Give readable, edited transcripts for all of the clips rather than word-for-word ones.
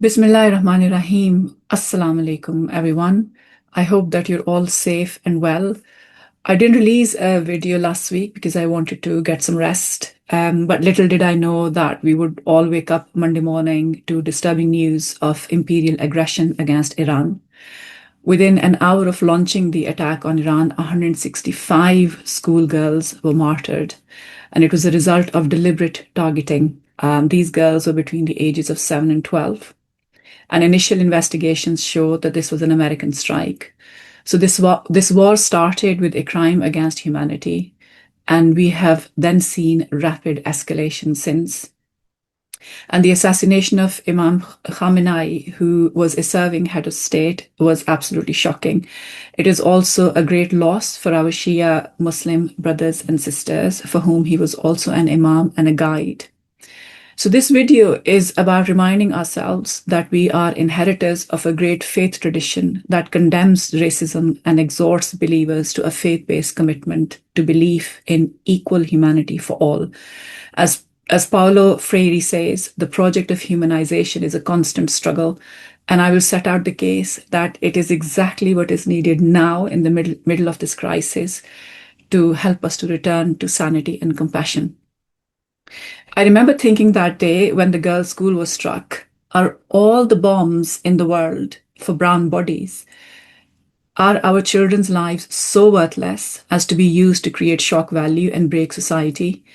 Bismillahirrahmanirrahim. Assalamu alaikum, everyone. I hope that you're all safe and well. I didn't release a video last week because I wanted to get some rest. But little did I know that we would all wake up Monday morning to disturbing news of imperial aggression against Iran. Within an hour of launching the attack on Iran, 165 schoolgirls were martyred, and it was a result of deliberate targeting. These girls were between the ages of 7 and 12. And initial investigations showed that this was an American strike. So this war started with a crime against humanity, and we have then seen rapid escalation since. And the assassination of Imam Khamenei, who was a serving head of state, was absolutely shocking. It is also a great loss for our Shia Muslim brothers and sisters, for whom he was also an imam and a guide. So this video is about reminding ourselves that we are inheritors of a great faith tradition that condemns racism and exhorts believers to a faith-based commitment to belief in equal humanity for all. As Paulo Freire says, the project of humanization is a constant struggle, and I will set out the case that it is exactly what is needed now in the middle of this crisis to help us to return to sanity and compassion. I remember thinking that day when the girls' school was struck, are all the bombs in the world for brown bodies? Are our children's lives so worthless as to be used to create shock value and break society?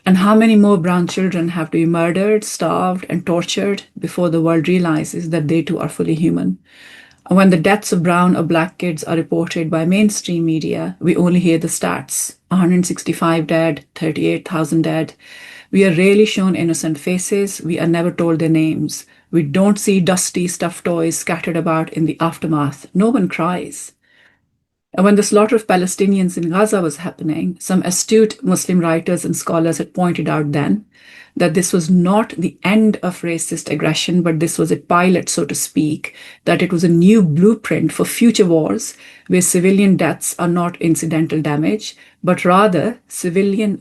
And how many more brown children have to be murdered, starved, and tortured before the world realizes that they too are fully human? And when the deaths of brown or black kids are reported by mainstream media, we only hear the stats: 165 dead, 38,000 dead. We are rarely shown innocent faces. We are never told their names. We don't see dusty stuffed toys scattered about in the aftermath. No one cries. And when the slaughter of Palestinians in Gaza was happening, some astute Muslim writers and scholars had pointed out then that this was not the end of racist aggression, but this was a pilot, so to speak, that it was a new blueprint for future wars where civilian deaths are not incidental damage, but rather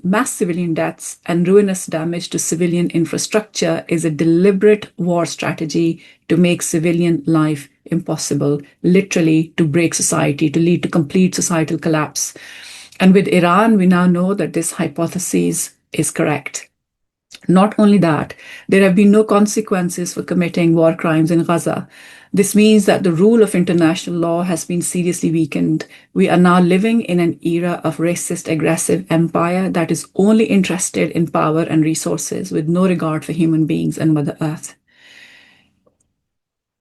mass civilian deaths and ruinous damage to civilian infrastructure is a deliberate war strategy to make civilian life impossible, literally to break society, to lead to complete societal collapse. And with Iran, we now know that this hypothesis is correct. Not only that, there have been no consequences for committing war crimes in Gaza. This means that the rule of international law has been seriously weakened. We are now living in an era of racist, aggressive empire that is only interested in power and resources with no regard for human beings and Mother Earth.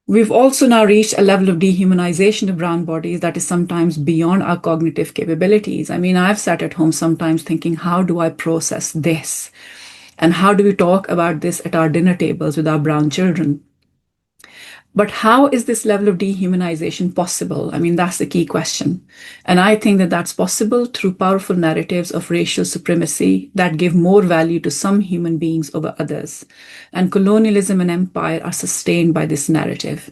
We've also now reached a level of dehumanization of brown bodies that is sometimes beyond our cognitive capabilities. I mean, I've sat at home sometimes thinking, how do I process this? And how do we talk about this at our dinner tables with our brown children? But how is this level of dehumanization possible? I mean, that's the key question. And I think that that's possible through powerful narratives of racial supremacy that give more value to some human beings over others. And colonialism and empire are sustained by this narrative.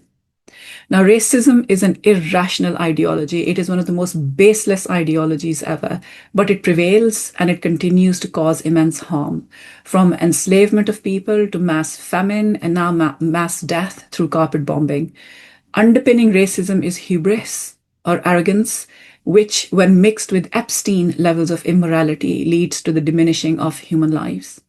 Now, racism is an irrational ideology. It is one of the most baseless ideologies ever, but it prevails and it continues to cause immense harm, from enslavement of people to mass famine and now mass death through carpet bombing. Underpinning racism is hubris or arrogance, which, when mixed with Epstein levels of immorality, leads to the diminishing of human lives.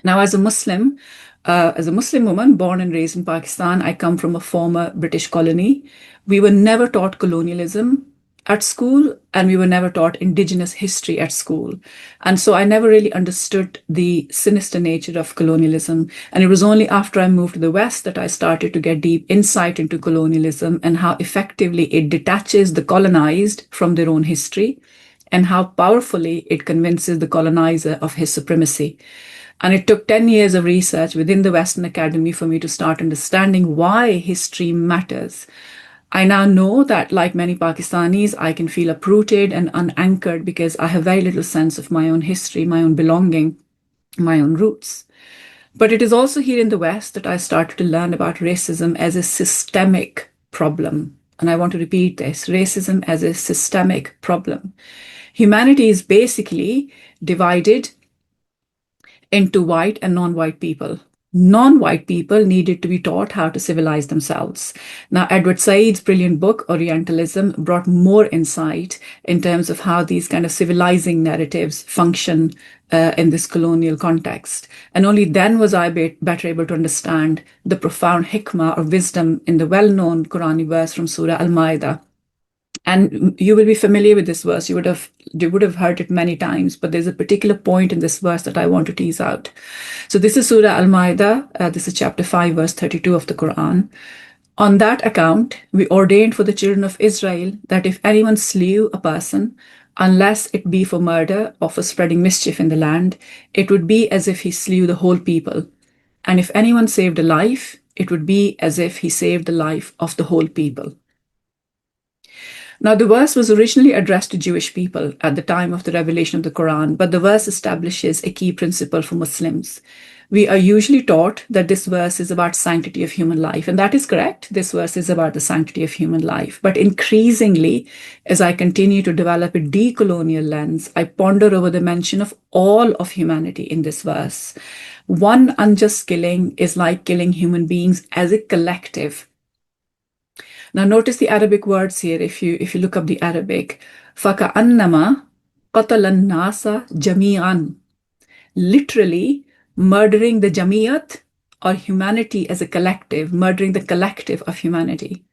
Now, as a Muslim woman born and raised in Pakistan, I come from a former British colony. We were never taught colonialism at school, and we were never taught indigenous history at school. And so I never really understood the sinister nature of colonialism. And it was only after I moved to the West that I started to get deep insight into colonialism and how effectively it detaches the colonized from their own history, and how powerfully it convinces the colonizer of his supremacy. And it took 10 years of research within the Western Academy for me to start understanding why history matters. I now know that, like many Pakistanis, I can feel uprooted and unanchored because I have very little sense of my own history, my own belonging, my own roots. But it is also here in the West that I started to learn about racism as a systemic problem. And I want to repeat this: racism as a systemic problem. Humanity is basically divided into white and non-white people. Non-white people needed to be taught how to civilize themselves. Now, Edward Said's brilliant book, Orientalism, brought more insight in terms of how these kind of civilizing narratives function in this colonial context. And only then was I better able to understand the profound hikmah or wisdom in the well-known Quranic verse from Surah Al-Maeda. And you will be familiar with this verse. You would have heard it many times, but there's a particular point in this verse that I want to tease out. So this is Surah Al-Maeda. This is chapter 5, verse 32 of the Quran. On that account, we ordained for the children of Israel that if anyone slew a person, unless it be for murder or for spreading mischief in the land, it would be as if he slew the whole people. And if anyone saved a life, it would be as if he saved the life of the whole people. Now, the verse was originally addressed to Jewish people at the time of the revelation of the Quran, but the verse establishes a key principle for Muslims. We are usually taught that this verse is about sanctity of human life, and that is correct. This verse is about the sanctity of human life. But increasingly, as I continue to develop a decolonial lens, I ponder over the mention of all of humanity in this verse. One unjust killing is like killing human beings as a collective. Now notice the Arabic words here. If you look up the Arabic, فَكَأَنَّمَا قَتَلَ النَّاسَ جَمِيعًا. Literally murdering the jamiyat or humanity as a collective, murdering the collective of humanity.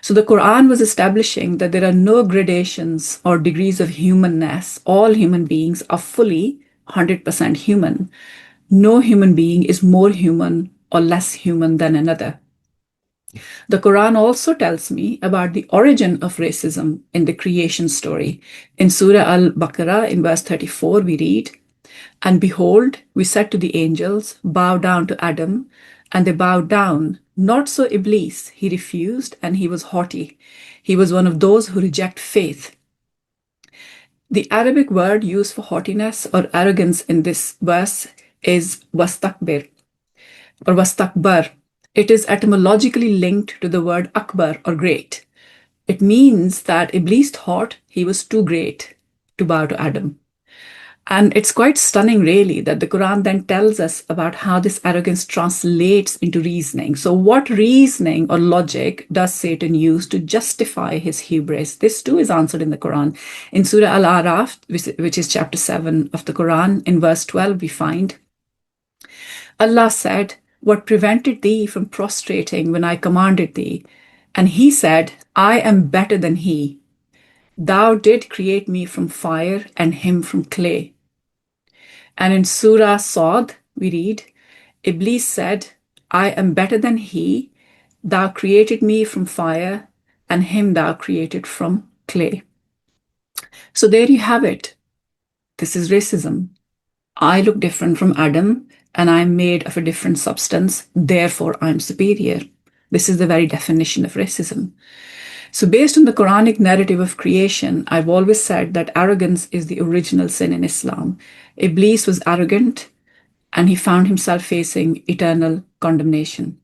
So the Quran was establishing that there are no gradations or degrees of humanness. All human beings are fully 100% human. No human being is more human or less human than another. The Quran also tells me about the origin of racism in the creation story. In Surah Al-Baqarah, in verse 34, we read, "And behold, we said to the angels, bow down to Adam, and they bowed down. Not so Iblis, he refused, and he was haughty. He was one of those who reject faith." The Arabic word used for haughtiness or arrogance in this verse is wastakbir or wastakbar. It is etymologically linked to the word akbar or great. It means that Iblis thought he was too great to bow to Adam. And it's quite stunning, really, that the Quran then tells us about how this arrogance translates into reasoning. So what reasoning or logic does Satan use to justify his hubris? This too is answered in the Quran. In Surah Al-Araf, which is chapter 7 of the Quran, in verse 12, we find, Allah said, "What prevented thee from prostrating when I commanded thee?" And he said, "I am better than he. Thou did create me from fire and him from clay." And in Surah Sad, we read, Iblis said, "I am better than he. Thou created me from fire and him thou created from clay." So there you have it. This is racism. I look different from Adam and I'm made of a different substance. Therefore, I'm superior. This is the very definition of racism. So based on the Quranic narrative of creation, I've always said that arrogance is the original sin in Islam. Iblis was arrogant and he found himself facing eternal condemnation.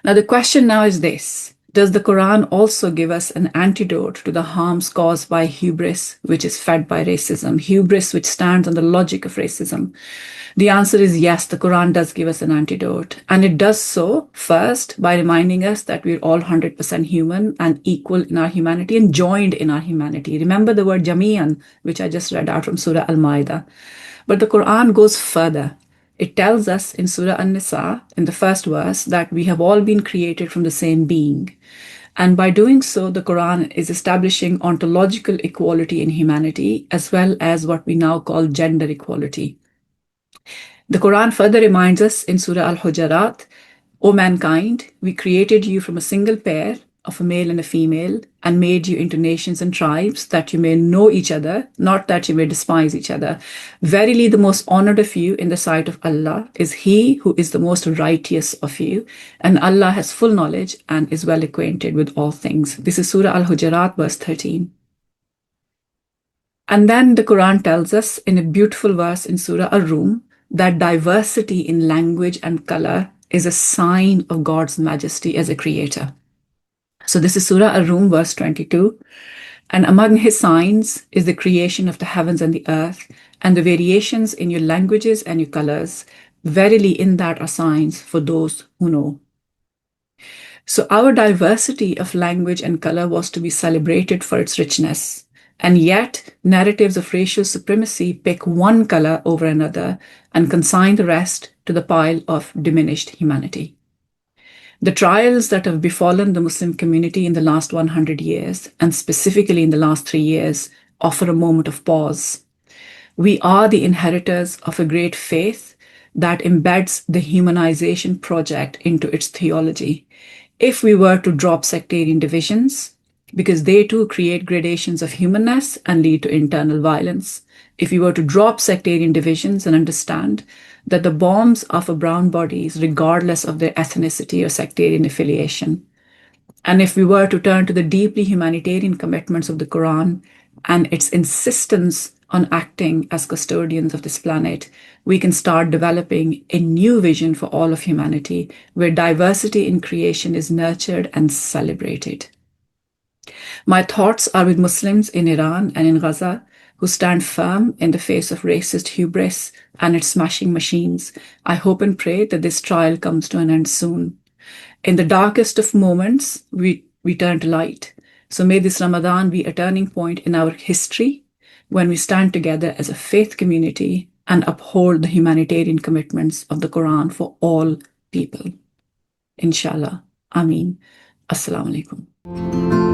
Now the question now is this: does the Quran also give us an antidote to the harms caused by hubris, which is fed by racism? Hubris, which stands on the logic of racism. The answer is yes, the Quran does give us an antidote. And it does so, first, by reminding us that we're all 100% human and equal in our humanity and joined in our humanity. Remember the word jami'an, which I just read out from Surah Al-Maeda. But the Quran goes further. It tells us in Surah An-Nisa, in the first verse, that we have all been created from the same being. And by doing so, the Quran is establishing ontological equality in humanity, as well as what we now call gender equality. The Quran further reminds us in Surah Al-Hujarat, "O mankind, we created you from a single pair of a male and a female and made you into nations and tribes that you may know each other, not that you may despise each other. Verily, the most honored of you in the sight of Allah is he who is the most righteous of you, and Allah has full knowledge and is well acquainted with all things." This is Surah Al-Hujarat, verse 13. And then the Quran tells us in a beautiful verse in Surah Ar-Rum that diversity in language and color is a sign of God's majesty as a creator. So this is Surah Ar-Rum, verse 22. "And among his signs is the creation of the heavens and the earth, and the variations in your languages and your colors. Verily, in that are signs for those who know. So our diversity of language and color was to be celebrated for its richness. And yet, narratives of racial supremacy pick one color over another and consign the rest to the pile of diminished humanity. The trials that have befallen the Muslim community in the last 100 years, and specifically in the last 3 years, offer a moment of pause. We are the inheritors of a great faith that embeds the humanization project into its theology. If we were to drop sectarian divisions, because they too create gradations of humanness and lead to internal violence, if we were to drop sectarian divisions and understand that the bombs of a brown body is regardless of their ethnicity or sectarian affiliation, and if we were to turn to the deeply humanitarian commitments of the Qur'an and its insistence on acting as custodians of this planet, we can start developing a new vision for all of humanity, where diversity in creation is nurtured and celebrated. My thoughts are with Muslims in Iran and in Gaza who stand firm in the face of racist hubris and its smashing machines. I hope and pray that this trial comes to an end soon. In the darkest of moments, we turn to light. So may this Ramadan be a turning point in our history when we stand together as a faith community and uphold the humanitarian commitments of the Quran for all people. Inshallah. Ameen. Assalamu alaikum.